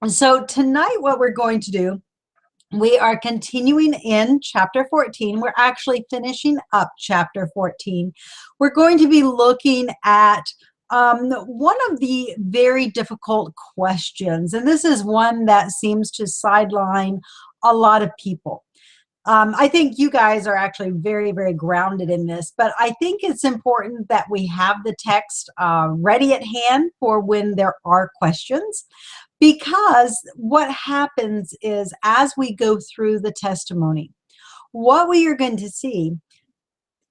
And so tonight, what we're going to do, we are continuing in chapter 14. We're actually finishing up chapter 14. We're going to be looking at one of the very difficult questions, and this is one that seems to sideline a lot of people. I think you guys are actually very, very grounded in this, but I think it's important that we have the text ready at hand for when there are questions, because what happens is as we go through the testimony, what we are going to see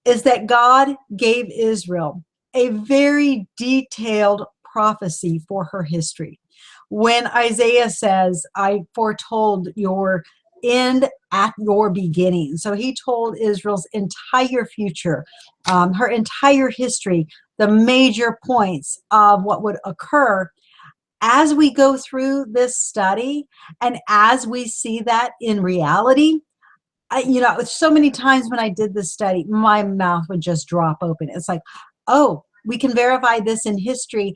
is that God gave Israel a very detailed prophecy for her history. When Isaiah says, I foretold your end at your beginning. So he told Israel's entire future, her entire history, the major points of what would occur as we go through this study. And as we see that in reality, so many times when I did this study, my mouth would just drop open. It's like, oh, we can verify this in history,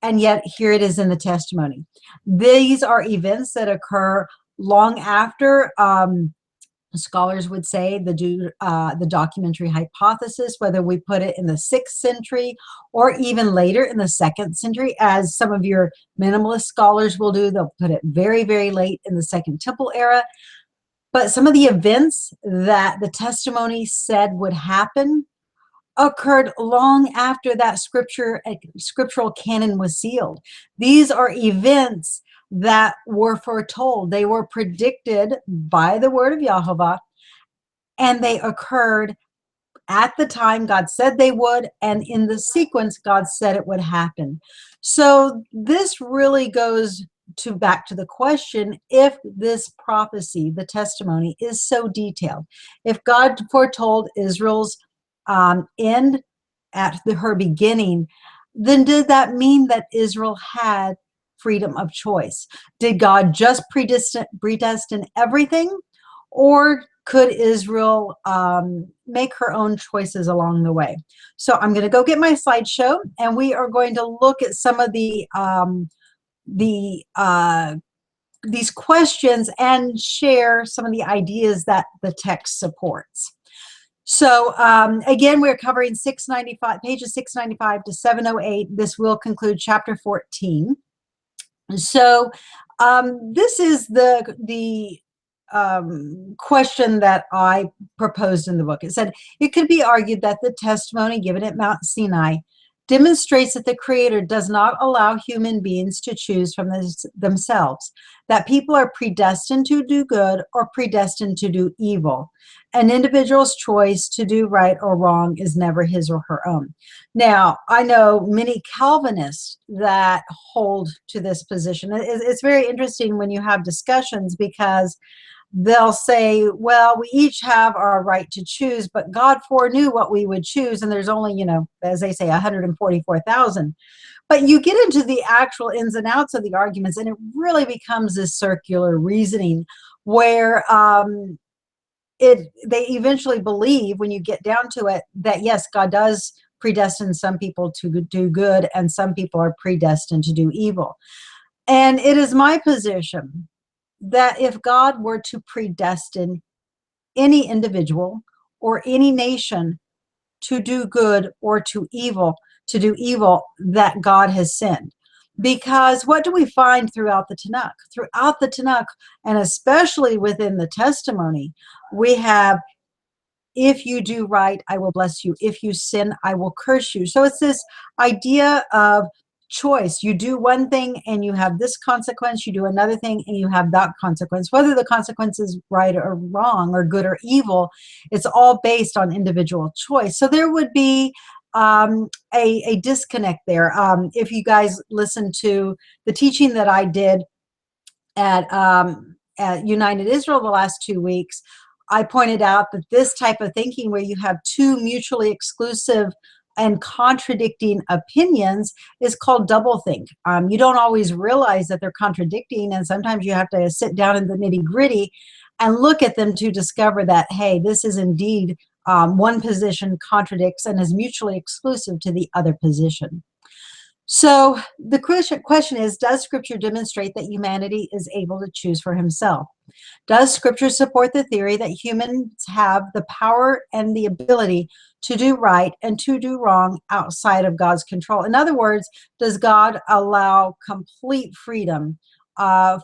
and yet here it is in the testimony. These are events that occur long after. Scholars would say the documentary hypothesis, whether we put it in the 6th century or even later in the 2nd century, as some of your minimalist scholars will do. They'll put it very, very late in the Second Temple era. But some of the events that the testimony said would happen occurred long after that scriptural canon was sealed. These are events that were foretold. They were predicted by the word of Yehovah, and they occurred at the time God said they would, and in the sequence God said it would happen. So this really goes back to the question, if this prophecy, the testimony, is so detailed, if God foretold Israel's end at her beginning, then did that mean that Israel had freedom of choice? Did God just predestine everything, or could Israel make her own choices along the way? So I'm going to go get my slideshow, and we are going to look at some of these questions and share some of the ideas that the text supports. So again, we're covering pages 695 to 708. This will conclude chapter 14. So this is the question that I proposed in the book. It said, it could be argued that the testimony given at Mount Sinai demonstrates that the Creator does not allow human beings to choose from themselves, that people are predestined to do good or predestined to do evil. An individual's choice to do right or wrong is never his or her own. Now, I know many Calvinists that hold to this position. It's very interesting when you have discussions, because they'll say, well, we each have our right to choose, but God foreknew what we would choose, and there's only, as they say, 144,000. But you get into the actual ins and outs of the arguments, and it really becomes this circular reasoning where they eventually believe, when you get down to it, that yes, God does predestine some people to do good, and some people are predestined to do evil. And it is my position that if God were to predestine any individual or any nation to do good or to do evil, that God has sinned. Because what do we find throughout the Tanakh? Throughout the Tanakh, and especially within the testimony, we have, if you do right, I will bless you. If you sin, I will curse you. So it's this idea of choice. You do one thing and you have this consequence. You do another thing and you have that consequence. Whether the consequence is right or wrong or good or evil, it's all based on individual choice. So there would be a disconnect there. If you guys listen to the teaching that I did at United Israel the last 2 weeks, I pointed out that this type of thinking, where you have two mutually exclusive and contradicting opinions, is called doublethink. You don't always realize that they're contradicting, and sometimes you have to sit down in the nitty-gritty and look at them to discover that, hey, this is indeed one position contradicts and is mutually exclusive to the other position. So the question is, does Scripture demonstrate that humanity is able to choose for himself? Does Scripture support the theory that humans have the power and the ability to do right and to do wrong outside of God's control? In other words, does God allow complete freedom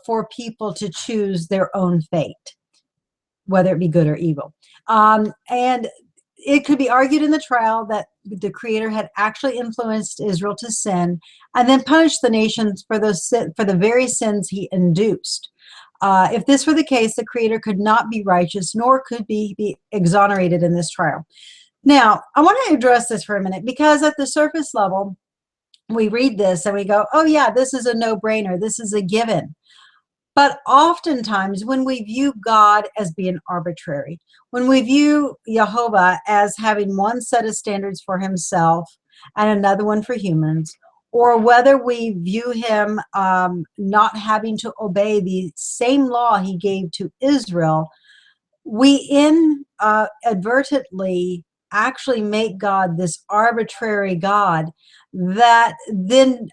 for people to choose their own fate, whether it be good or evil? And it could be argued in the trial that the Creator had actually influenced Israel to sin and then punished the nations for the very sins he induced. If this were the case, the Creator could not be righteous, nor could be exonerated in this trial. Now, I want to address this for a minute, because at the surface level, we read this and we go, oh yeah, this is a no-brainer. This is a given. But oftentimes when we view God as being arbitrary, when we view Yehovah as having one set of standards for himself and another one for humans, or whether we view him not having to obey the same law he gave to Israel, we inadvertently actually make God this arbitrary God that then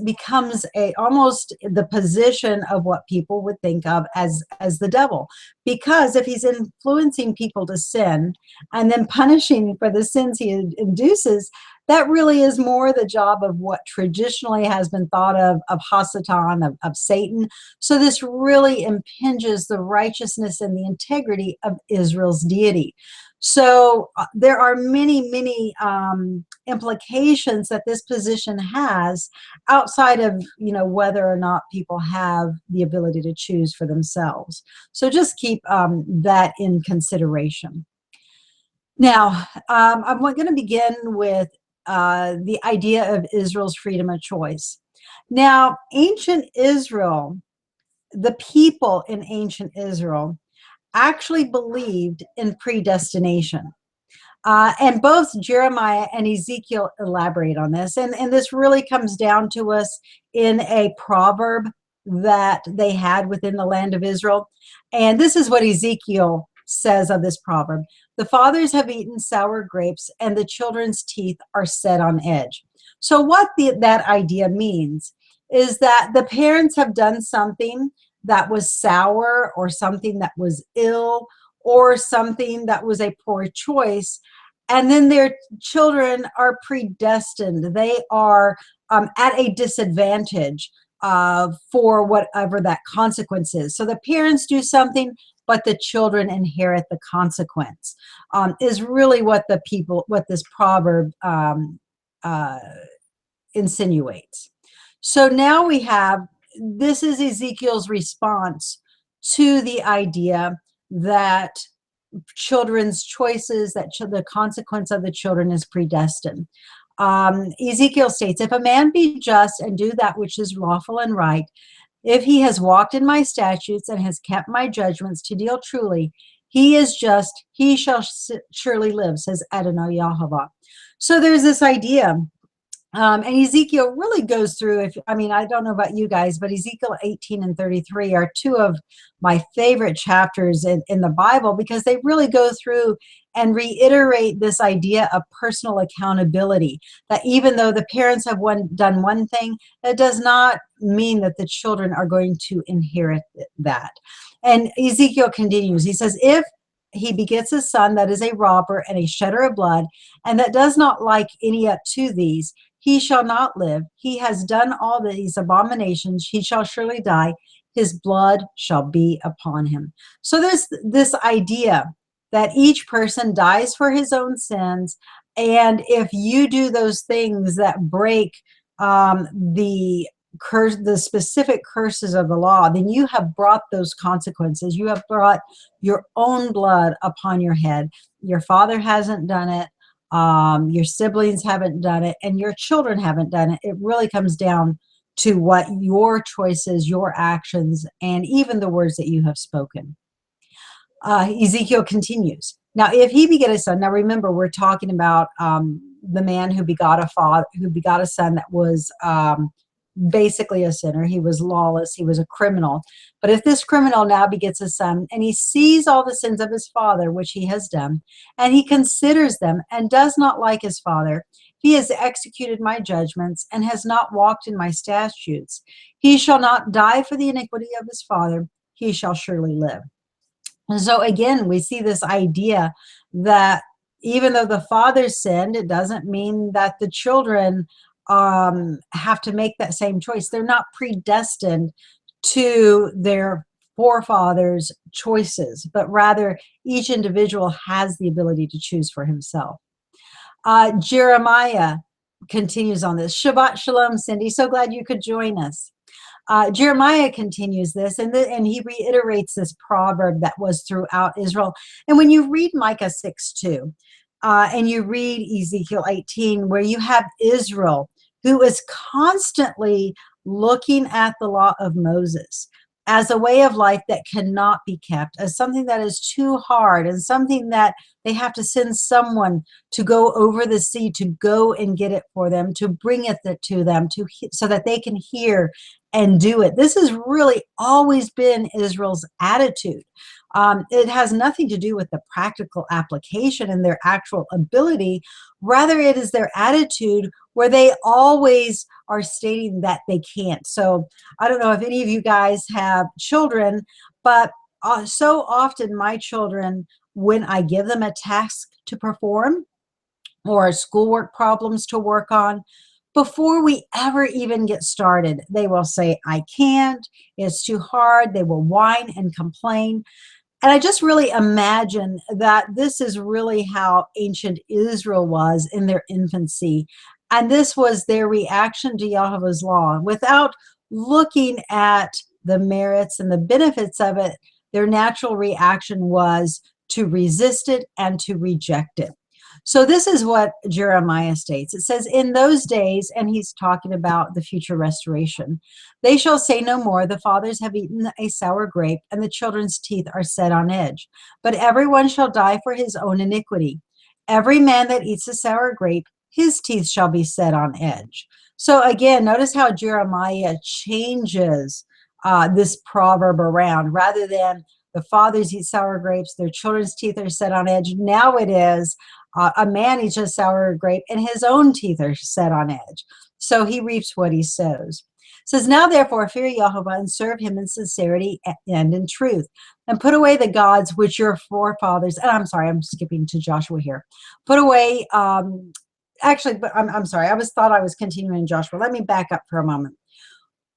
becomes almost the position of what people would think of as the devil. Because if he's influencing people to sin and then punishing for the sins he induces, that really is more the job of what traditionally has been thought of Hasatan, of Satan. So this really impinges the righteousness and the integrity of Israel's deity. So there are many, many implications that this position has outside of, whether or not people have the ability to choose for themselves. So just keep that in consideration. Now, I'm going to begin with the idea of Israel's freedom of choice. Now, ancient Israel, the people in ancient Israel, actually believed in predestination. And both Jeremiah and Ezekiel elaborate on this. And this really comes down to us in a proverb that they had within the land of Israel. And this is what Ezekiel says of this proverb: the fathers have eaten sour grapes, and the children's teeth are set on edge. So what that idea means is that the parents have done something that was sour, or something that was ill, or something that was a poor choice, and then their children are predestined. They are at a disadvantage for whatever that consequence is. So the parents do something, but the children inherit the consequence, is really what this proverb insinuates. So now this is Ezekiel's response to the idea that children's choices, that the consequence of the children is predestined. Ezekiel states, if a man be just and do that which is lawful and right, if he has walked in my statutes and has kept my judgments to deal truly, he is just, he shall surely live, says Adonai Yehovah. So there's this idea. And Ezekiel really goes through, I don't know about you guys, but Ezekiel 18 and 33 are two of my favorite chapters in the Bible, because they really go through and reiterate this idea of personal accountability, that even though the parents have done one thing, it does not mean that the children are going to inherit that. And Ezekiel continues, he says, if he begets a son that is a robber and a shedder of blood, and that does not like any to these, he shall not live. He has done all these abominations. He shall surely die. His blood shall be upon him. So there's this idea that each person dies for his own sins. And if you do those things that break the specific curses of the law, then you have brought those consequences. You have brought your own blood upon your head. Your father hasn't done it. Your siblings haven't done it, and your children haven't done it. It really comes down to what your choices, your actions, and even the words that you have spoken. Ezekiel continues. Now, if he beget a son, now remember, we're talking about the man who begot a son that was basically a sinner. He was lawless. He was a criminal. But if this criminal now begets a son, and he sees all the sins of his father, which he has done, and he considers them and does not like his father, He has executed my judgments and has not walked in my statutes. He shall not die for the iniquity of his father. He shall surely live. And so again, we see this idea that even though the father sinned, it doesn't mean that the children have to make that same choice. They're not predestined to their forefathers' choices, but rather each individual has the ability to choose for himself. Jeremiah continues on this. Shabbat Shalom, Cindy. So glad you could join us. Jeremiah continues this, and he reiterates this proverb that was throughout Israel. And when you read Micah 6:2, and you read Ezekiel 18, where you have Israel, who is constantly looking at the law of Moses as a way of life that cannot be kept, as something that is too hard, and something that they have to send someone to go over the sea to go and get it for them, to bring it to them, so that they can hear and do it. This has really always been Israel's attitude. It has nothing to do with the practical application and their actual ability. Rather, it is their attitude where they always are stating that they can't. So I don't know if any of you guys have children, but so often my children, when I give them a task to perform or schoolwork problems to work on, before we ever even get started, they will say, I can't, it's too hard. They will whine and complain. And I just really imagine that this is really how ancient Israel was in their infancy. And this was their reaction to Yehovah's law. Without looking at the merits and the benefits of it, their natural reaction was to resist it and to reject it. So this is what Jeremiah states. It says, in those days, and he's talking about the future restoration, they shall say no more, the fathers have eaten a sour grape, and the children's teeth are set on edge. But everyone shall die for his own iniquity. Every man that eats a sour grape, his teeth shall be set on edge. So again, notice how Jeremiah changes this proverb around. Rather than the fathers eat sour grapes, their children's teeth are set on edge, now it is a man eats a sour grape and his own teeth are set on edge. So he reaps what he sows. It says, now therefore fear Yehovah and serve him in sincerity and in truth, and put away the gods which your forefathers, and I'm sorry, I'm skipping to Joshua here. Put away, actually, but I'm sorry, thought I was continuing in Joshua. Let me back up for a moment.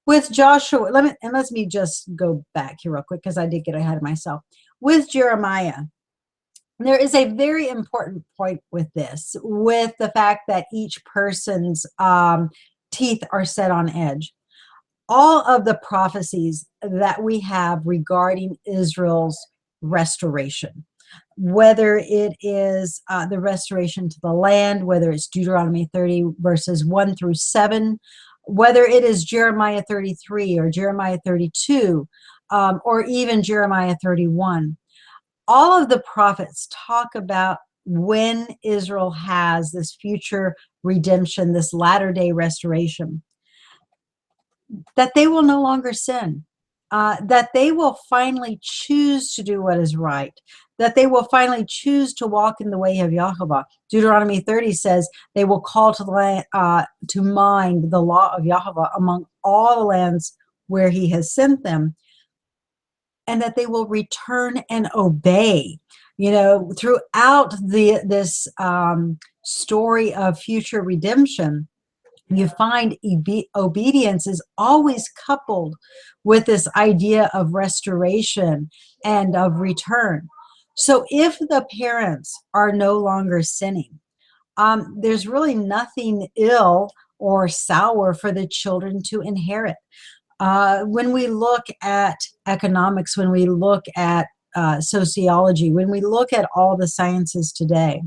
With Joshua, let me just go back here real quick because I did get ahead of myself. With Jeremiah, there is a very important point with this, with the fact that each person's teeth are set on edge. All of the prophecies that we have regarding Israel's restoration, whether it is the restoration to the land, whether it's Deuteronomy 30 verses 1 through 7, whether it is Jeremiah 33 or Jeremiah 32, or even Jeremiah 31, all of the prophets talk about when Israel has this future redemption, this latter-day restoration, that they will no longer sin, that they will finally choose to do what is right, that they will finally choose to walk in the way of Yehovah. Deuteronomy 30 says they will call to mind the law of Yehovah among all the lands where he has sent them, and that they will return and obey. You know, throughout this story of future redemption, you find obedience is always coupled with this idea of restoration and of return. So if the parents are no longer sinning, there's really nothing ill or sour for the children to inherit. When we look at economics, when we look at sociology, when we look at all the sciences today,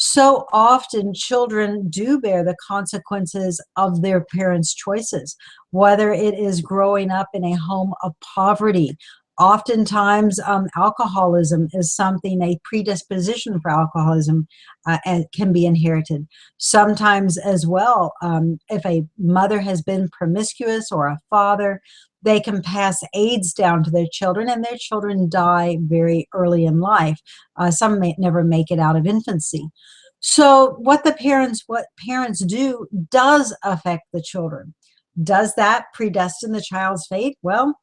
so often children do bear the consequences of their parents' choices, whether it is growing up in a home of poverty. Oftentimes, alcoholism is something, a predisposition for alcoholism and can be inherited. Sometimes as well, if a mother has been promiscuous or a father, they can pass AIDS down to their children, and their children die very early in life. Some may never make it out of infancy. So what parents do does affect the children. Does that predestine the child's fate? Well,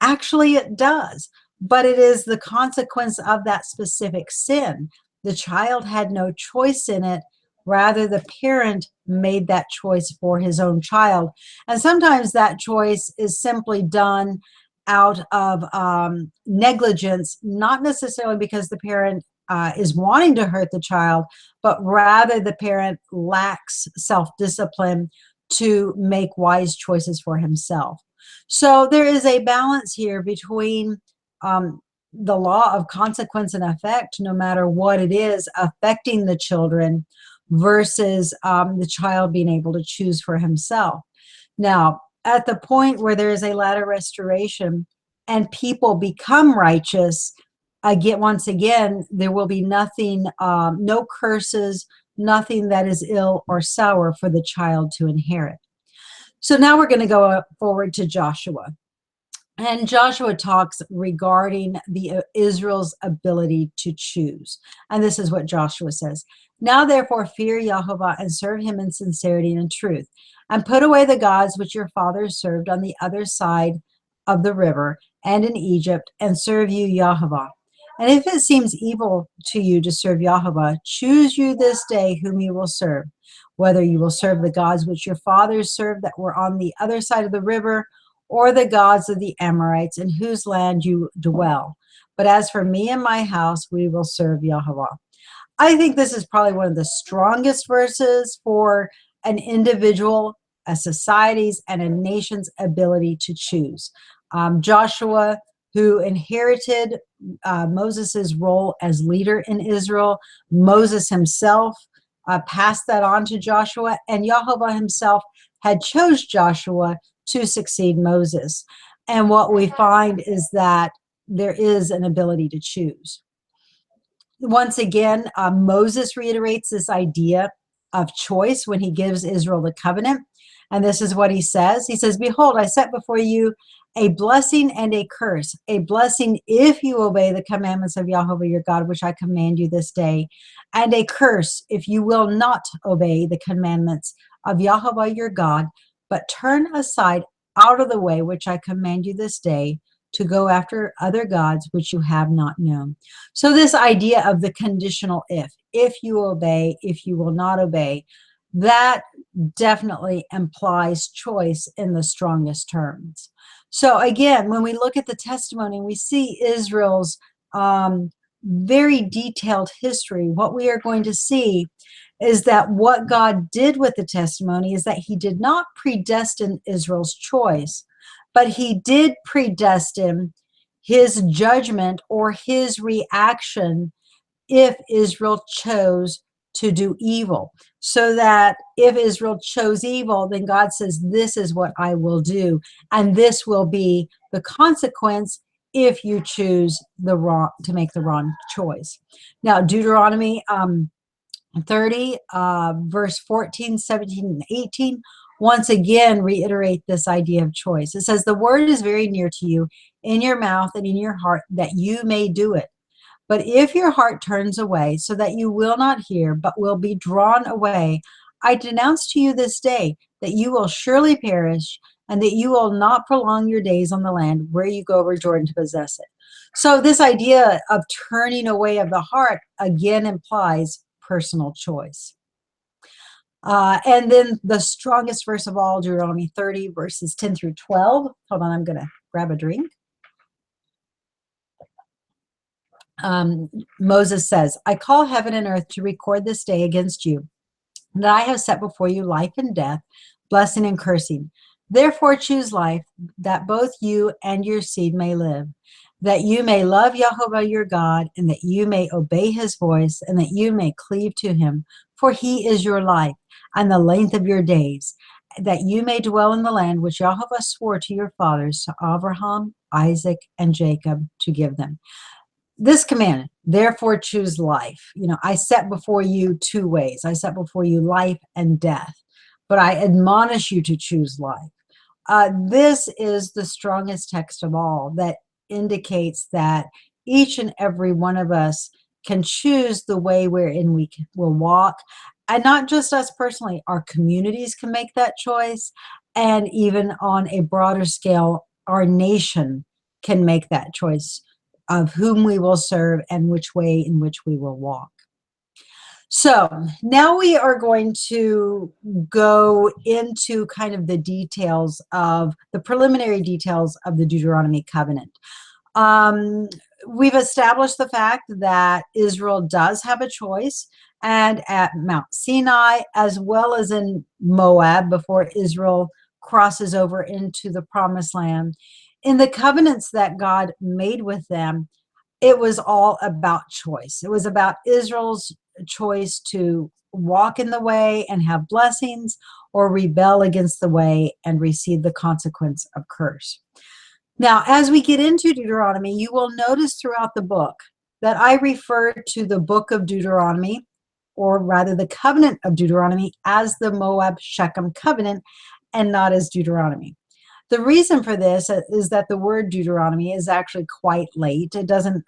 actually it does, but it is the consequence of that specific sin. The child had no choice in it. Rather, the parent made that choice for his own child. And sometimes that choice is simply done out of negligence, not necessarily because the parent is wanting to hurt the child, but rather the parent lacks self-discipline to make wise choices for himself. So there is a balance here between the law of consequence and effect, no matter what it is, affecting the children versus the child being able to choose for himself. Now, at the point where there is a latter restoration and people become righteous, once again, there will be nothing, no curses, nothing that is ill or sour for the child to inherit. So now we're going to go forward to Joshua. And Joshua talks regarding the Israel's ability to choose. And this is what Joshua says. Now therefore fear Yehovah and serve him in sincerity and truth, and put away the gods which your fathers served on the other side of the river and in Egypt, and serve you Yehovah. And if it seems evil to you to serve Yehovah, choose you this day whom you will serve, whether you will serve the gods which your fathers served that were on the other side of the river, or the gods of the Amorites in whose land you dwell. But as for me and my house, we will serve Yehovah. I think this is probably one of the strongest verses for an individual, a society's, and a nation's ability to choose. Joshua, who inherited Moses's role as leader in Israel, Moses himself passed that on to Joshua, and Yehovah himself had chose Joshua to succeed Moses. And what we find is that there is an ability to choose. Once again, Moses reiterates this idea of choice when he gives Israel the covenant. And this is what he says. He says, behold, I set before you a blessing and a curse. A blessing if you obey the commandments of Yahweh your God, which I command you this day, and a curse if you will not obey the commandments of Yahweh your God, but turn aside out of the way which I command you this day, to go after other gods which you have not known. So this idea of the conditional if you obey, if you will not obey, that definitely implies choice in the strongest terms. So again, when we look at the testimony, we see Israel's very detailed history. What we are going to see is that what God did with the testimony is that he did not predestine Israel's choice, but he did predestine his judgment or his reaction if Israel chose to do evil. So that if Israel chose evil, then God says, this is what I will do. And this will be the consequence if you choose to make the wrong choice. Now, Deuteronomy 30, verse 14, 17, and 18, once again reiterate this idea of choice. It says, the word is very near to you, in your mouth and in your heart, that you may do it. But if your heart turns away, so that you will not hear, but will be drawn away, I denounce to you this day that you will surely perish, and that you will not prolong your days on the land where you go over Jordan to possess it. So this idea of turning away of the heart again implies personal choice. And then the strongest verse of all, Deuteronomy 30, verses 10 through 12. Hold on, I'm going to grab a drink. Moses says, I call heaven and earth to record this day against you, that I have set before you life and death, blessing and cursing. Therefore choose life, that both you and your seed may live, that you may love Yehovah your God, and that you may obey his voice, and that you may cleave to him, for he is your life, and the length of your days, that you may dwell in the land which Yehovah swore to your fathers, to Abraham, Isaac, and Jacob, to give them. This command, therefore choose life. You know, I set before you two ways. I set before you life and death, but I admonish you to choose life. This is the strongest text of all that indicates that each and every one of us can choose the way wherein we will walk. And not just us personally, our communities can make that choice. And even on a broader scale, our nation can make that choice of whom we will serve and which way in which we will walk. So now we are going to go into kind of the details of the preliminary details of the Deuteronomy covenant. We've established the fact that Israel does have a choice, and at Mount Sinai, as well as in Moab, before Israel crosses over into the promised land, in the covenants that God made with them, it was all about choice. It was about Israel's choice to walk in the way and have blessings, or rebel against the way and receive the consequence of curse. Now, as we get into Deuteronomy, you will notice throughout the book that I refer to the book of Deuteronomy, or rather the covenant of Deuteronomy, as the Moab Shechem covenant and not as Deuteronomy. The reason for this is that the word Deuteronomy is actually quite late. It doesn't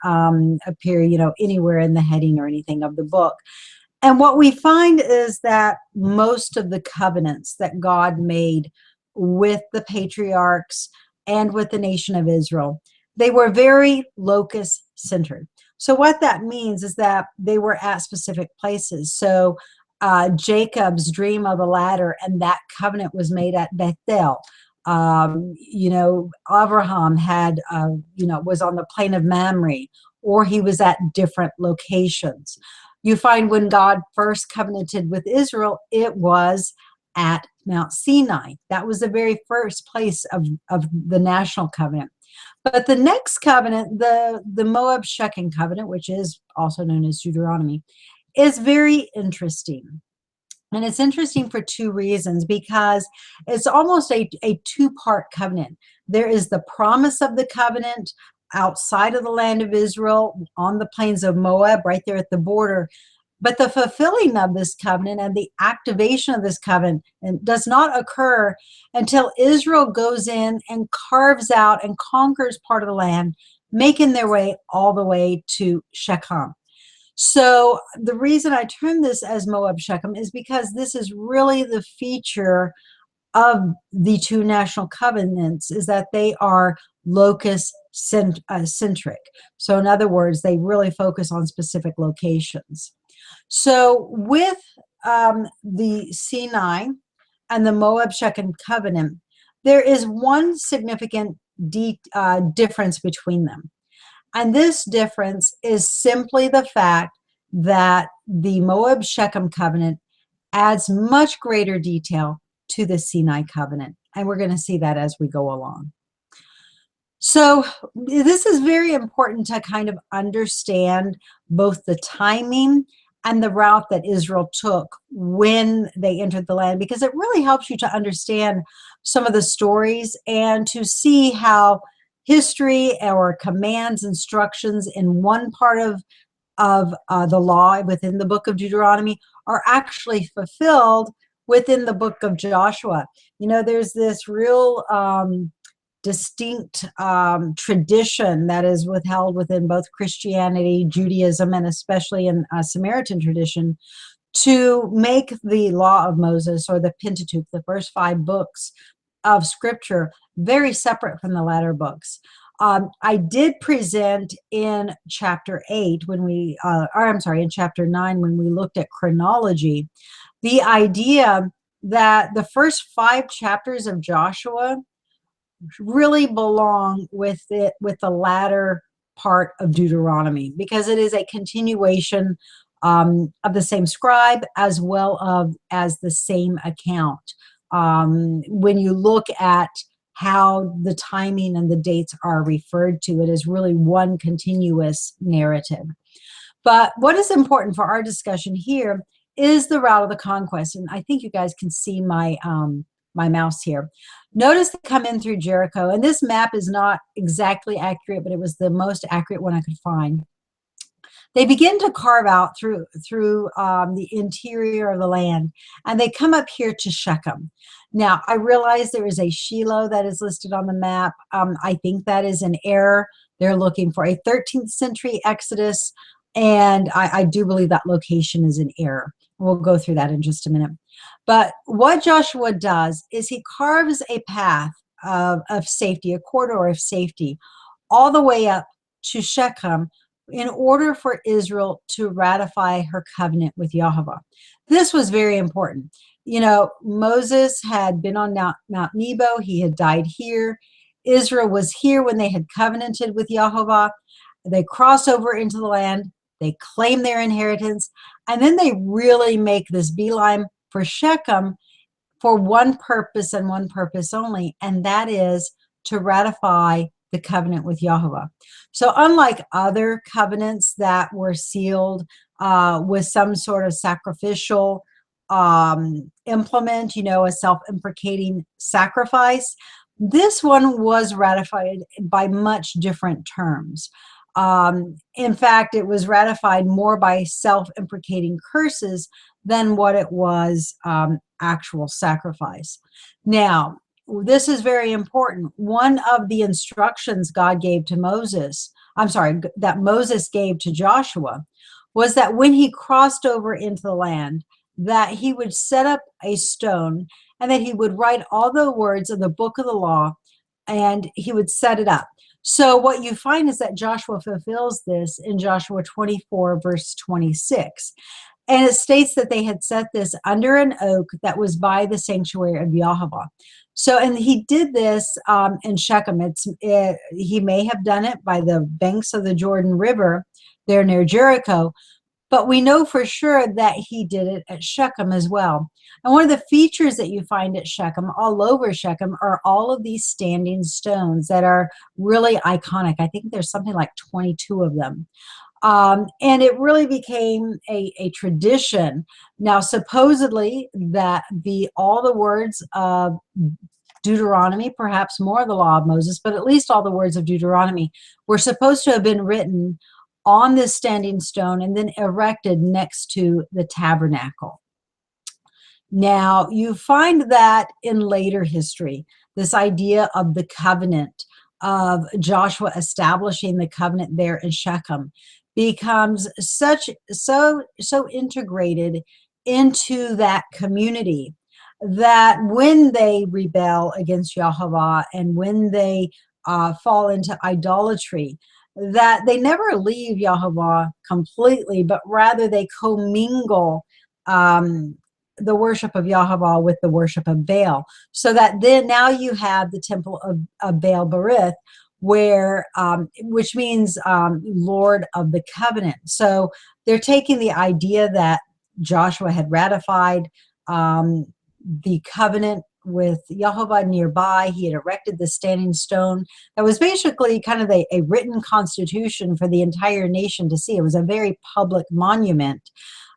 appear, anywhere in the heading or anything of the book. And what we find is that most of the covenants that God made with the patriarchs and with the nation of Israel, they were very locus-centered. So what that means is that they were at specific places. So Jacob's dream of a ladder, and that covenant was made at Bethel. Abraham had, was on the plain of Mamre, or he was at different locations. You find when God first covenanted with Israel, it was at Mount Sinai. That was the very first place of the national covenant. But the next covenant, the Moab Shechem covenant, which is also known as Deuteronomy, is very interesting. And it's interesting for two reasons, because it's almost a two-part covenant. There is the promise of the covenant outside of the land of Israel on the plains of Moab, right there at the border. But the fulfilling of this covenant and the activation of this covenant does not occur until Israel goes in and carves out and conquers part of the land, making their way all the way to Shechem. So the reason I term this as Moab Shechem is because this is really the feature of the two national covenants, is that they are locus-centric. So in other words, they really focus on specific locations. So with the Sinai and the Moab Shechem covenant, there is one significant difference between them. And this difference is simply the fact that the Moab Shechem covenant adds much greater detail to the Sinai covenant. And we're going to see that as we go along. So this is very important to kind of understand both the timing and the route that Israel took when they entered the land, because it really helps you to understand some of the stories and to see how history or commands, instructions in one part of the law within the book of Deuteronomy are actually fulfilled within the book of Joshua. There's this real distinct tradition that is withheld within both Christianity, Judaism, and especially in Samaritan tradition, to make the law of Moses, or the Pentateuch, the first 5 books of scripture, very separate from the latter books. I did present in chapter 8 in chapter 9, when we looked at chronology, the idea that the first 5 chapters of Joshua really belong with the latter part of Deuteronomy, because it is a continuation of the same scribe as well as the same account. When you look at how the timing and the dates are referred to, it is really one continuous narrative. But what is important for our discussion here is the route of the conquest. And I think you guys can see my mouse here. Notice they come in through Jericho, and this map is not exactly accurate, but it was the most accurate one I could find. They begin to carve out through the interior of the land, and they come up here to Shechem. Now, I realize there is a Shiloh that is listed on the map. I think that is an error. They're looking for a 13th century Exodus. And I do believe that location is in error. We'll go through that in just a minute. But what Joshua does is he carves a path of safety, a corridor of safety, all the way up to Shechem in order for Israel to ratify her covenant with Yehovah. This was very important. You know, Moses had been on Mount Nebo. He had died here. Israel was here when they had covenanted with Yehovah. They cross over into the land. They claim their inheritance. And then they really make this beeline for Shechem for one purpose and one purpose only, and that is to ratify the covenant with Yehovah. So unlike other covenants that were sealed with some sort of sacrificial implement, you know, a self-imprecating sacrifice, this one was ratified by much different terms. In fact, it was ratified more by self-imprecating curses than what it was actual sacrifice. Now, this is very important. One of the instructions God gave to Moses, that Moses gave to Joshua, was that when he crossed over into the land, that he would set up a stone and that he would write all the words of the book of the law and he would set it up. So what you find is that Joshua fulfills this in Joshua 24, verse 26. And it states that they had set this under an oak that was by the sanctuary of Yehovah. So, and he did this in Shechem. He may have done it by the banks of the Jordan River there near Jericho, but we know for sure that he did it at Shechem as well. And one of the features that you find at Shechem, all over Shechem, are all of these standing stones that are really iconic. I think there's something like 22 of them. And it really became a tradition. Now, supposedly that all the words of Deuteronomy, perhaps more of the law of Moses, but at least all the words of Deuteronomy were supposed to have been written on this standing stone and then erected next to the tabernacle. Now, you find that in later history, this idea of the covenant, of Joshua establishing the covenant there in Shechem, becomes so integrated into that community that when they rebel against Yehovah and when they fall into idolatry, that they never leave Yehovah completely, but rather they commingle the worship of Yehovah with the worship of Baal. So that then now you have the temple of Baal Berith, where which means Lord of the covenant. So they're taking the idea that Joshua had ratified the covenant with Yehovah nearby. He had erected the standing stone that was basically kind of a written constitution for the entire nation to see. It was a very public monument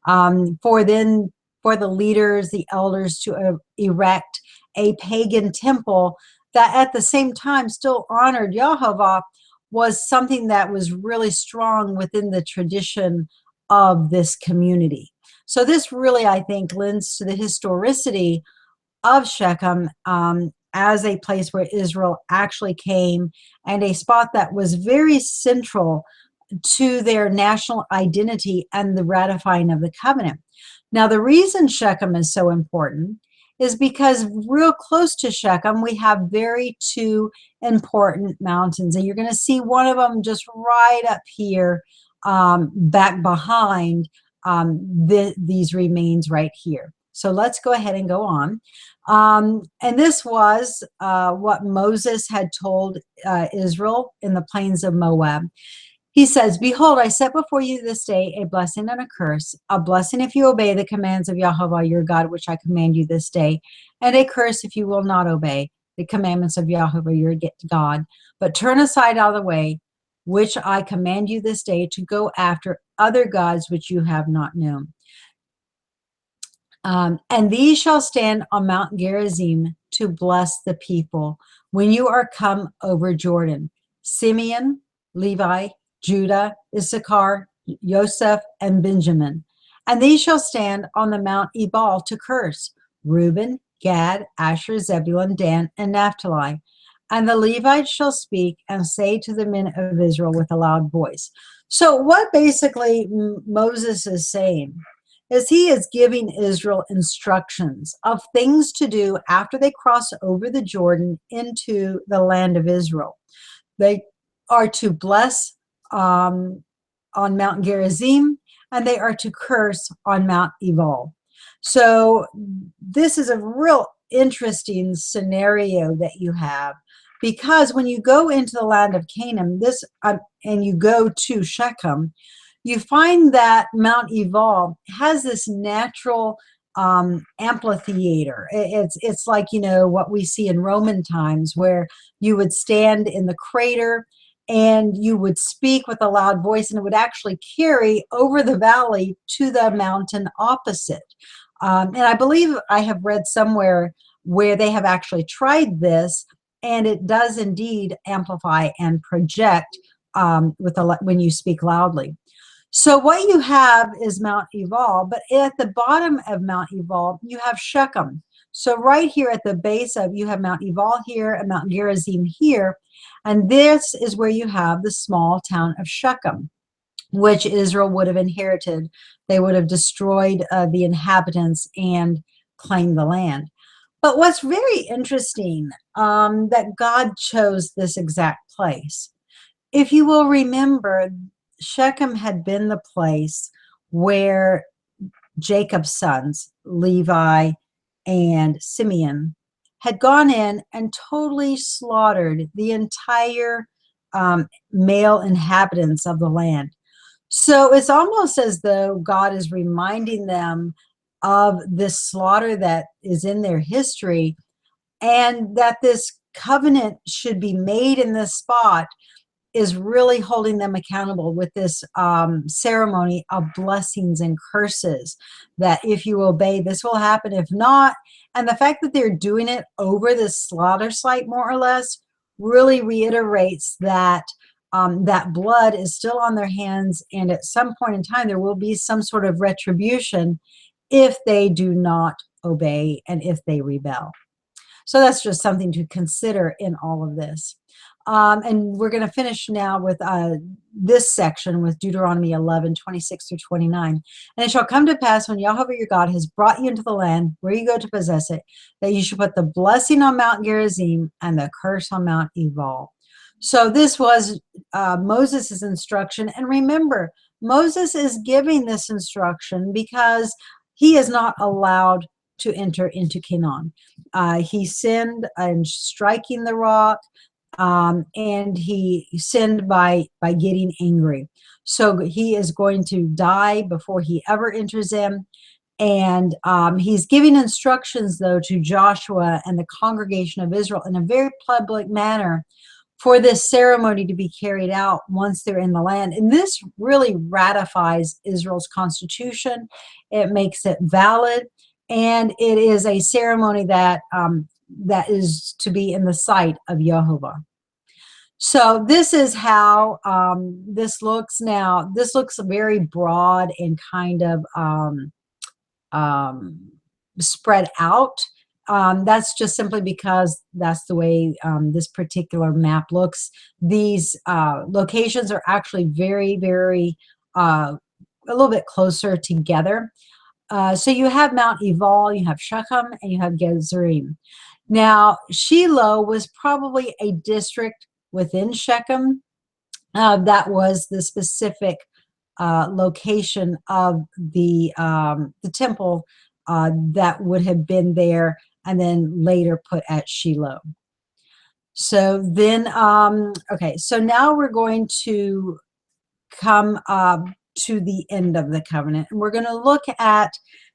for the leaders, the elders, to erect a pagan temple that at the same time still honored Yehovah, was something that was really strong within the tradition of this community. So this really, I think, lends to the historicity of Shechem as a place where Israel actually came, and a spot that was very central to their national identity and the ratifying of the covenant. Now, the reason Shechem is so important is because real close to Shechem, we have two important mountains. And you're going to see one of them just right up here, back behind these remains right here. So let's go ahead and go on. And this was what Moses had told Israel in the plains of Moab. He says, "Behold, I set before you this day a blessing and a curse, a blessing if you obey the commands of Yehovah your God, which I command you this day, and a curse if you will not obey the commandments of Yehovah your God, but turn aside out of the way, which I command you this day, to go after other gods which you have not known. And these shall stand on Mount Gerizim to bless the people when you are come over Jordan. Simeon, Levi, Judah, Issachar, Joseph, and Benjamin. And these shall stand on the Mount Ebal to curse. Reuben, Gad, Asher, Zebulun, Dan, and Naphtali. And the Levites shall speak and say to the men of Israel with a loud voice." So what basically Moses is saying is he is giving Israel instructions of things to do after they cross over the Jordan into the land of Israel. They are to bless on Mount Gerizim, and they are to curse on Mount Ebal. So this is a real interesting scenario that you have, because when you go into the land of Canaan, and you go to Shechem, you find that Mount Ebal has this natural amphitheater. It's like, you know, what we see in Roman times, where you would stand in the crater and you would speak with a loud voice, and it would actually carry over the valley to the mountain opposite. And I believe I have read somewhere where they have actually tried this, and it does indeed amplify and project when you speak loudly. So what you have is Mount Ebal, but at the bottom of Mount Ebal, you have Shechem. So right here at the base of, you have Mount Ebal here and Mount Gerizim here, and this is where you have the small town of Shechem, which Israel would have inherited. They would have destroyed the inhabitants and claimed the land. But what's very interesting, that God chose this exact place. If you will remember, Shechem had been the place where Jacob's sons, Levi and Simeon, had gone in and totally slaughtered the entire male inhabitants of the land. So it's almost as though God is reminding them of this slaughter that is in their history, and that this covenant should be made in this spot is really holding them accountable with this ceremony of blessings and curses, that if you obey, this will happen, if not. And the fact that they're doing it over this slaughter site, more or less, really reiterates that that blood is still on their hands, and at some point in time there will be some sort of retribution if they do not obey and if they rebel. So that's just something to consider in all of this. And we're going to finish now with this section with Deuteronomy 11:26-29. And it shall come to pass, when Yahweh your God has brought you into the land where you go to possess it, that you should put the blessing on Mount Gerizim and the curse on Mount Ebal. So this was Moses' instruction. And remember, Moses is giving this instruction because he is not allowed to enter into Canaan. He sinned in striking the rock, and he sinned by getting angry. So he is going to die before he ever enters in. And he's giving instructions, though, to Joshua and the congregation of Israel in a very public manner for this ceremony to be carried out once they're in the land. And this really ratifies Israel's constitution. It makes it valid. And it is a ceremony that that is to be in the sight of Yehovah. So this is how this looks now. This looks very broad and kind of spread out. That's just simply because that's the way this particular map looks. These locations are actually very, very a little bit closer together. So you have Mount Ebal, you have Shechem, and you have Gerizim. Now, Shiloh was probably a district within Shechem. That was the specific location of the temple that would have been there and then later put at Shiloh. So then, okay, so now we're going to come to the end of the covenant. And we're going to look at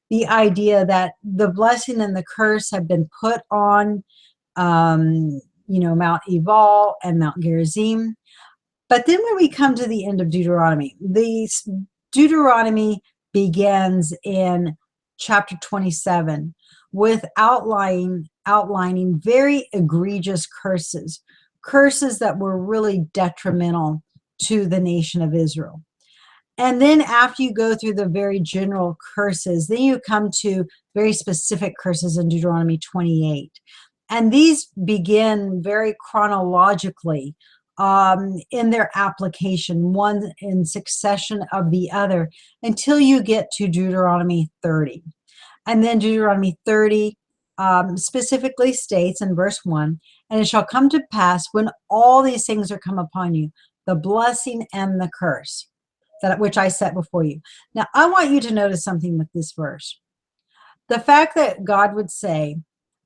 the idea that the blessing and the curse have been put on, Mount Ebal and Mount Gerizim. But then when we come to the end of Deuteronomy, Deuteronomy begins in chapter 27 with outlining very egregious curses that were really detrimental to the nation of Israel. And then after you go through the very general curses, then you come to very specific curses in Deuteronomy 28. And these begin very chronologically in their application, one in succession of the other, until you get to Deuteronomy 30. And then Deuteronomy 30 specifically states in verse 1, and it shall come to pass when all these things are come upon you, the blessing and the curse, that which I set before you. Now, I want you to notice something with this verse. The fact that God would say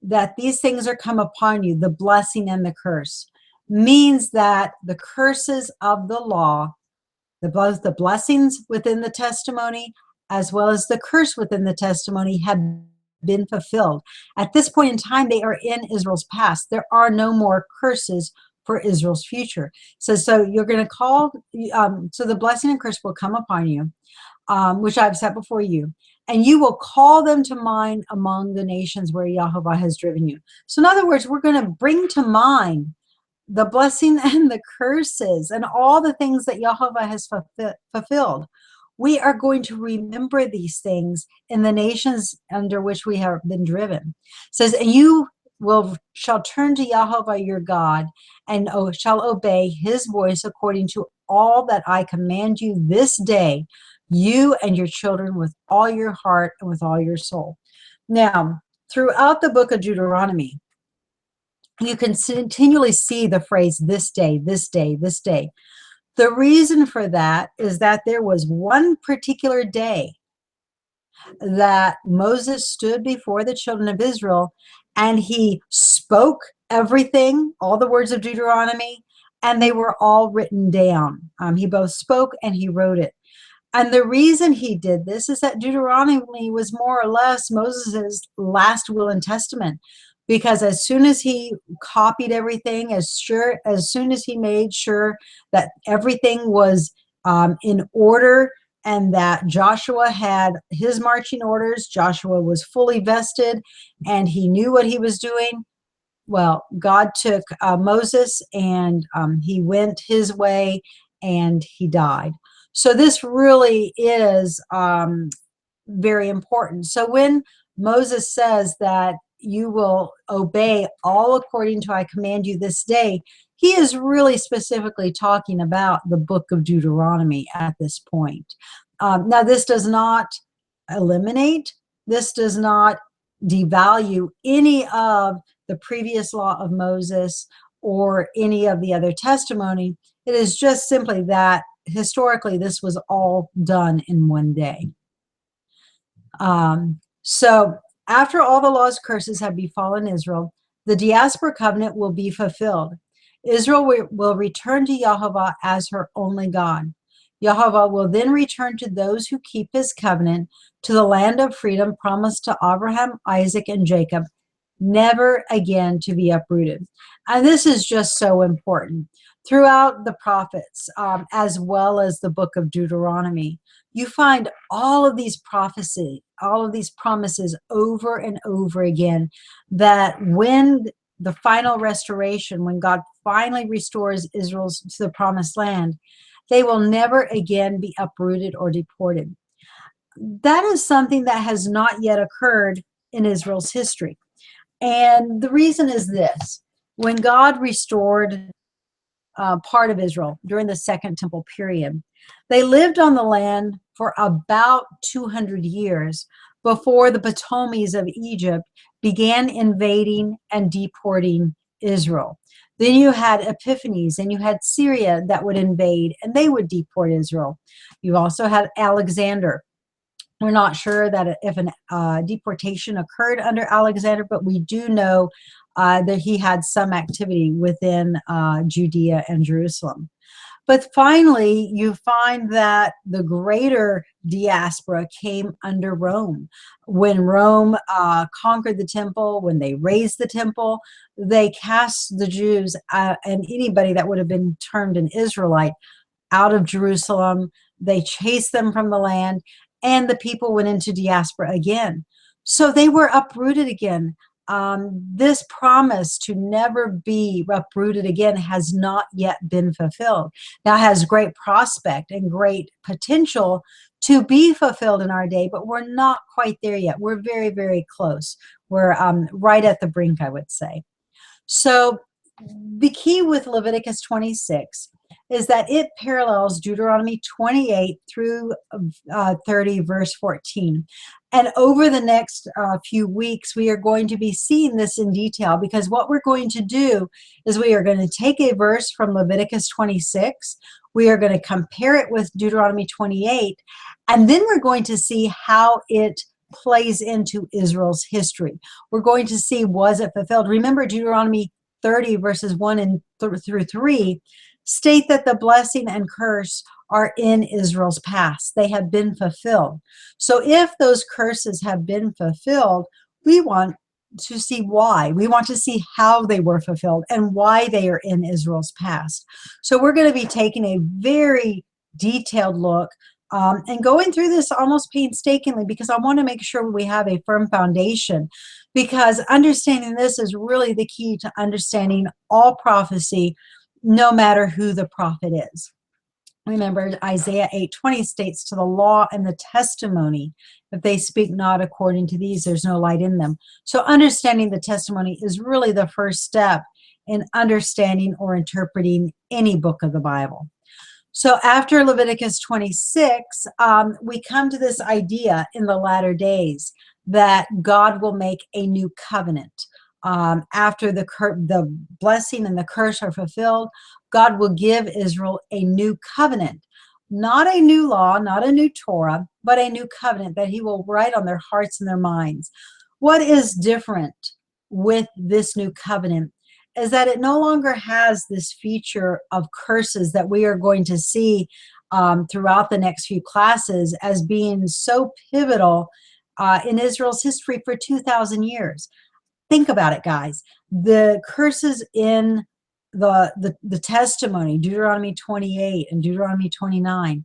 that these things are come upon you, the blessing and the curse, means that the curses of the law, both the blessings within the testimony as well as the curse within the testimony, have been fulfilled. At this point in time, they are in Israel's past. There are no more curses for Israel's future. So you're going to call, so the blessing and curse will come upon you, which I've set before you, and you will call them to mind among the nations where Yehovah has driven you. So in other words, we're going to bring to mind the blessing and the curses and all the things that Yehovah has fulfilled. We are going to remember these things in the nations under which we have been driven. It says, and you shall turn to Yehovah your God and shall obey his voice according to all that I command you this day, you and your children, with all your heart and with all your soul. Now, throughout the book of Deuteronomy, you can continually see the phrase this day, this day, this day. The reason for that is that there was one particular day that Moses stood before the children of Israel and he spoke everything, all the words of Deuteronomy, and they were all written down. He both spoke and he wrote it. And the reason he did this is that Deuteronomy was more or less Moses' last will and testament, because as soon as he copied everything, as soon as he made sure that everything was in order and that Joshua had his marching orders, Joshua was fully vested and he knew what he was doing. Well, God took Moses and he went his way and he died. So this really is very important. So when Moses says that you will obey all according to I command you this day, he is really specifically talking about the book of Deuteronomy at this point. Now, this does not eliminate, this does not devalue any of the previous law of Moses or any of the other testimony. It is just simply that historically this was all done in one day. So after all the law's curses have befallen Israel, the diaspora covenant will be fulfilled. Israel will return to Yehovah as her only God. Yehovah will then return to those who keep his covenant to the land of freedom promised to Abraham, Isaac, and Jacob, never again to be uprooted. And this is just so important. Throughout the prophets, as well as the book of Deuteronomy, you find all of these prophecies, all of these promises over and over again, that when the final restoration, when God finally restores Israel to the promised land, they will never again be uprooted or deported. That is something that has not yet occurred in Israel's history. And the reason is this: when God restored part of Israel during the Second Temple period, they lived on the land for about 200 years before the Ptolemies of Egypt began invading and deporting Israel. Then you had Epiphanes and you had Syria that would invade and they would deport Israel. You also had Alexander. We're not sure that if a deportation occurred under Alexander, but we do know that he had some activity within Judea and Jerusalem. But finally, you find that the greater diaspora came under Rome. When Rome conquered the temple, when they razed the temple, they cast the Jews and anybody that would have been termed an Israelite out of Jerusalem. They chased them from the land, and the people went into diaspora again. So they were uprooted again. This promise to never be uprooted again has not yet been fulfilled. Now, it has great prospect and great potential to be fulfilled in our day, but we're not quite there yet. We're very, very close. We're right at the brink, I would say. So the key with Leviticus 26 is that it parallels Deuteronomy 28 through 30, verse 14. And over the next few weeks, we are going to be seeing this in detail, because what we're going to do is we are going to take a verse from Leviticus 26, we are going to compare it with Deuteronomy 28, and then we're going to see how it plays into Israel's history. We're going to see, was it fulfilled? Remember, Deuteronomy 30 verses 1 and through 3 state that the blessing and curse are in Israel's past. They have been fulfilled. So if those curses have been fulfilled, we want to see why. We want to see how they were fulfilled and why they are in Israel's past. So we're going to be taking a very detailed look and going through this almost painstakingly, because I want to make sure we have a firm foundation, because understanding this is really the key to understanding all prophecy, no matter who the prophet is. Remember, Isaiah 8:20 states, to the law and the testimony, if they speak not according to these, there's no light in them. So understanding the testimony is really the first step in understanding or interpreting any book of the Bible. So after Leviticus 26, we come to this idea in the latter days that God will make a new covenant. After the blessing and the curse are fulfilled, God will give Israel a new covenant. Not a new law, not a new Torah, but a new covenant that he will write on their hearts and their minds. What is different with this new covenant is that it no longer has this feature of curses that we are going to see throughout the next few classes as being so pivotal in Israel's history for 2,000 years. Think about it, guys. The curses in the testimony, Deuteronomy 28 and Deuteronomy 29,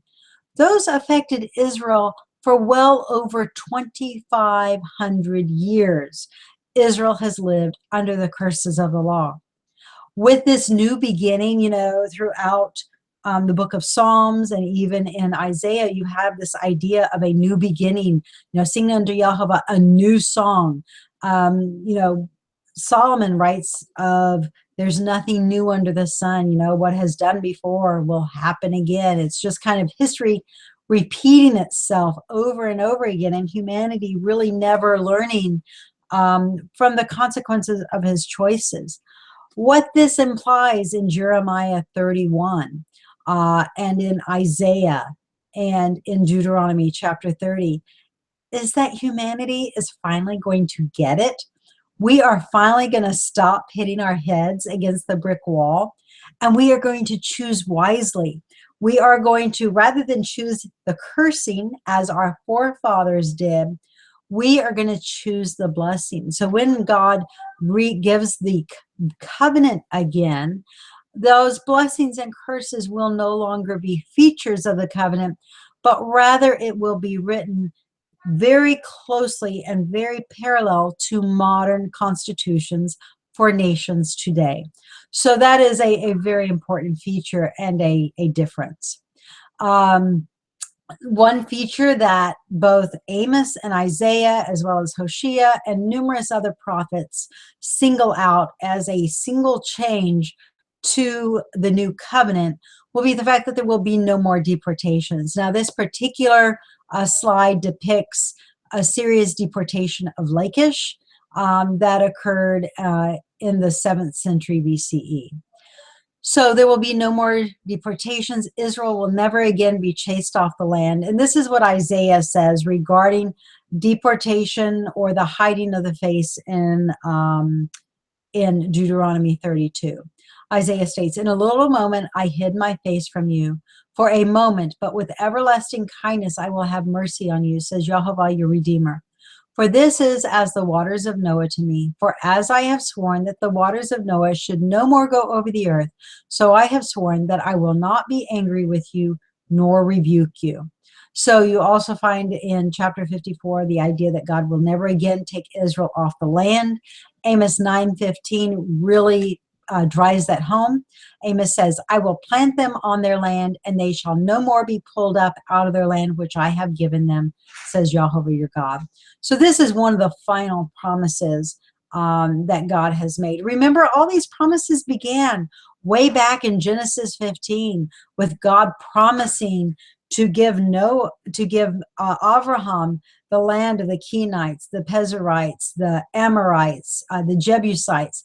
those affected Israel for well over 2,500 years. Israel has lived under the curses of the law. With this new beginning, throughout the book of Psalms and even in Isaiah, you have this idea of a new beginning, sing unto Yehovah a new song. Solomon writes of, there's nothing new under the sun. What has done before will happen again. It's just kind of history repeating itself over and over again, and humanity really never learning from the consequences of his choices. What this implies in Jeremiah 31 and in Isaiah and in Deuteronomy chapter 30 is that humanity is finally going to get it. We are finally going to stop hitting our heads against the brick wall, and we are going to choose wisely. We are going to, rather than choose the cursing as our forefathers did, we are going to choose the blessing. So when God gives the covenant again, those blessings and curses will no longer be features of the covenant, but rather it will be written very closely and very parallel to modern constitutions for nations today. So that is a very important feature and a difference. One feature that both Amos and Isaiah, as well as Hosea and numerous other prophets, single out as a single change to the new covenant will be the fact that there will be no more deportations. Now, this particular slide depicts a serious deportation of Lachish that occurred in the 7th century BCE. So there will be no more deportations. Israel will never again be chased off the land. And this is what Isaiah says regarding deportation or the hiding of the face in Deuteronomy 32. Isaiah states, in a little moment I hid my face from you for a moment, but with everlasting kindness I will have mercy on you, says Yehovah your Redeemer. For this is as the waters of Noah to me. For as I have sworn that the waters of Noah should no more go over the earth, so I have sworn that I will not be angry with you nor rebuke you. So you also find in chapter 54 the idea that God will never again take Israel off the land. Amos 9:15 really drives that home. Amos says, I will plant them on their land, and they shall no more be pulled up out of their land, which I have given them, says Yehovah your God. So this is one of the final promises that God has made. Remember, all these promises began way back in Genesis 15 with God promising to give Abraham the land of the Kenites, the Pezerites, the Amorites, the Jebusites,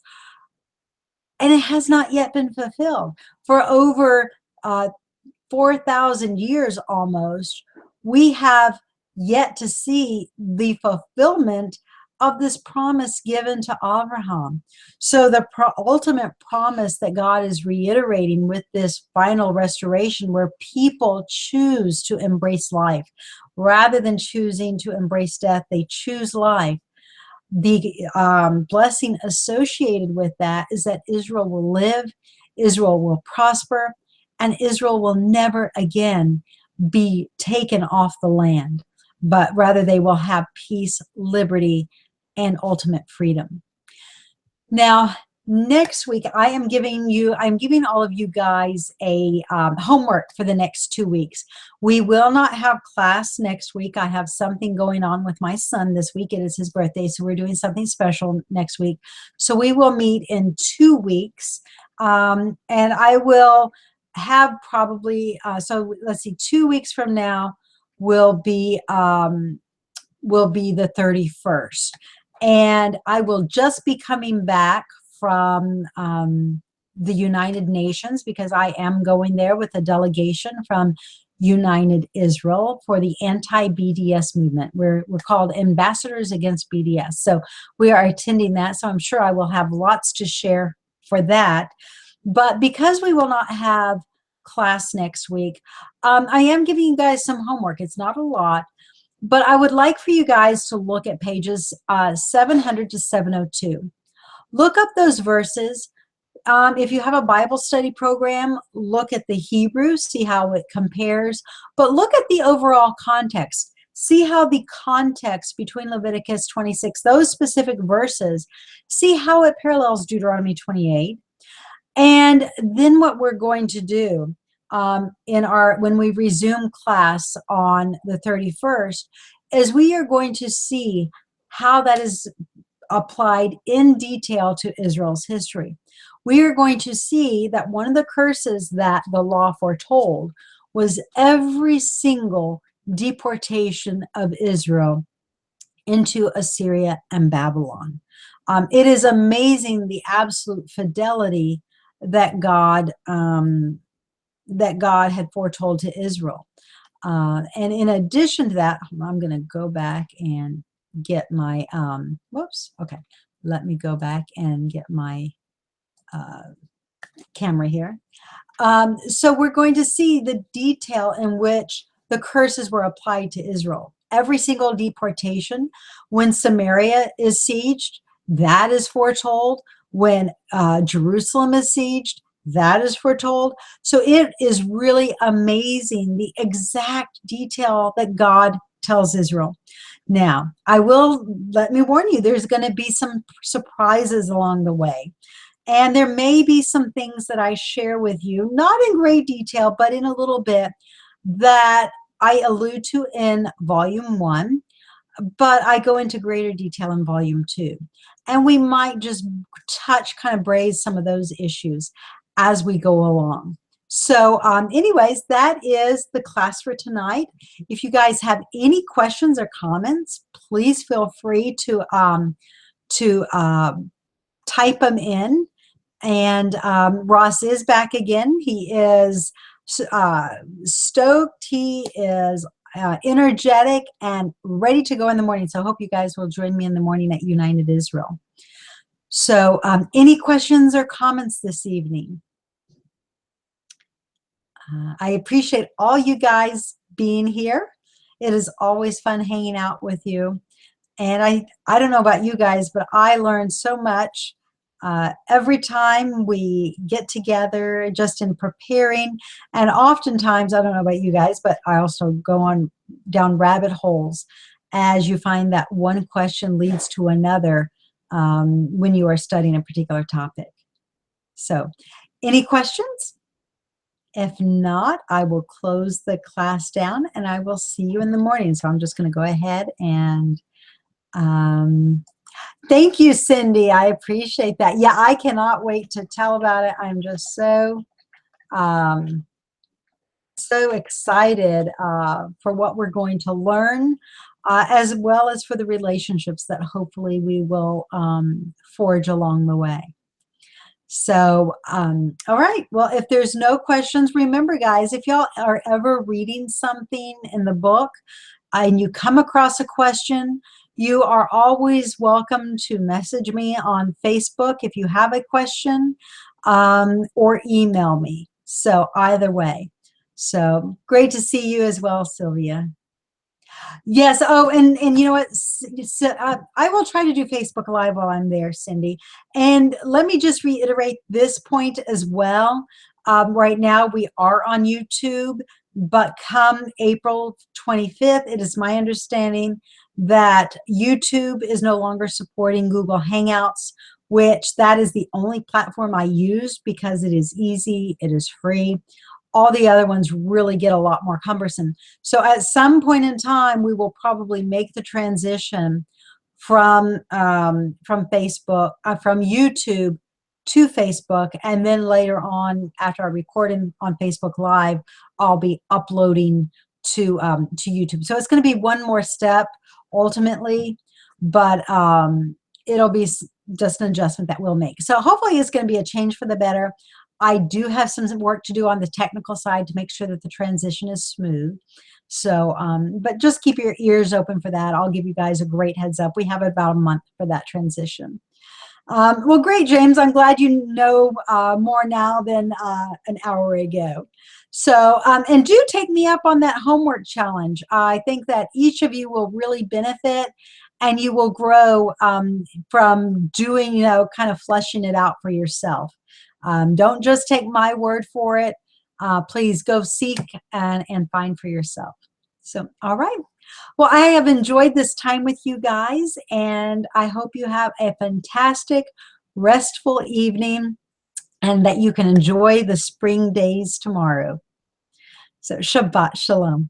and it has not yet been fulfilled. For over 4,000 years almost, we have yet to see the fulfillment of this promise given to Abraham. So the ultimate promise that God is reiterating with this final restoration, where people choose to embrace life rather than choosing to embrace death, they choose life. The blessing associated with that is that Israel will live, Israel will prosper, and Israel will never again be taken off the land, but rather they will have peace, liberty, and ultimate freedom. Now, next week, I'm giving all of you guys a homework for the next 2 weeks. We will not have class next week. I have something going on with my son this week. It is his birthday, so we're doing something special next week. So we will meet in 2 weeks, and I will have probably, so let's see, 2 weeks from now will be the 31st. And I will just be coming back from the United Nations, because I am going there with a delegation from United Israel for the anti-BDS movement. We're called Ambassadors Against BDS. So we are attending that. So I'm sure I will have lots to share for that. But because we will not have class next week, I am giving you guys some homework. It's not a lot. But I would like for you guys to look at pages 700 to 702. Look up those verses. If you have a Bible study program, look at the Hebrew, see how it compares. But look at the overall context. See how the context between Leviticus 26, those specific verses, see how it parallels Deuteronomy 28. And then what we're going to do when we resume class on the 31st, is we are going to see how that is applied in detail to Israel's history. We are going to see that one of the curses that the law foretold was every single deportation of Israel into Assyria and Babylon. It is amazing the absolute fidelity that God had foretold to Israel. And in addition to that, I'm going to go back and get my, whoops, okay. Let me go back and get my camera here. So we're going to see the detail in which the curses were applied to Israel. Every single deportation, when Samaria is sieged, that is foretold. When Jerusalem is sieged, that is foretold. So it is really amazing the exact detail that God tells Israel. Now, let me warn you, there's going to be some surprises along the way. And there may be some things that I share with you, not in great detail, but in a little bit, that I allude to in volume 1, but I go into greater detail in volume 2. And we might just kind of braze some of those issues as we go along. So anyways, that is the class for tonight. If you guys have any questions or comments, please feel free to type them in. And Ross is back again. He is stoked. He is energetic and ready to go in the morning. So I hope you guys will join me in the morning at United Israel. So any questions or comments this evening? I appreciate all you guys being here. It is always fun hanging out with you. And I don't know about you guys, but I learn so much every time we get together, just in preparing. And oftentimes, I don't know about you guys, but I also go down rabbit holes as you find that one question leads to another when you are studying a particular topic. So, any questions? If not, I will close the class down and I will see you in the morning. So I'm just going to go ahead and Thank you, Cindy. I appreciate that. Yeah, I cannot wait to tell about it. I'm just um, so excited for what we're going to learn, as well as for the relationships that hopefully we will forge along the way. So, all right. Well, if there's no questions, remember, guys, if y'all are ever reading something in the book and you come across a question, you are always welcome to message me on Facebook if you have a question, or email me. So either way. So great to see you as well, Sylvia. Yes. Oh, and you know what? I will try to do Facebook Live while I'm there, Cindy. And let me just reiterate this point as well. Right now, we are on YouTube, but come April 25th, it is my understanding that YouTube is no longer supporting Google Hangouts, which that is the only platform I use because it is easy, it is free. All the other ones really get a lot more cumbersome. So at some point in time, we will probably make the transition from Facebook, from YouTube to Facebook, and then later on, after I record on Facebook Live, I'll be uploading to YouTube. So it's going to be one more step ultimately, but it'll be just an adjustment that we'll make. So hopefully it's going to be a change for the better. I do have some work to do on the technical side to make sure that the transition is smooth. So, but just keep your ears open for that. I'll give you guys a great heads up. We have about a month for that transition. Well, great, James. I'm glad you know more now than an hour ago. So, and do take me up on that homework challenge. I think that each of you will really benefit, and you will grow from doing, you know, kind of fleshing it out for yourself. Don't just take my word for it. Please go seek and find for yourself. So, all right. Well, I have enjoyed this time with you guys, and I hope you have a fantastic, restful evening and that you can enjoy the spring days tomorrow. So, Shabbat Shalom.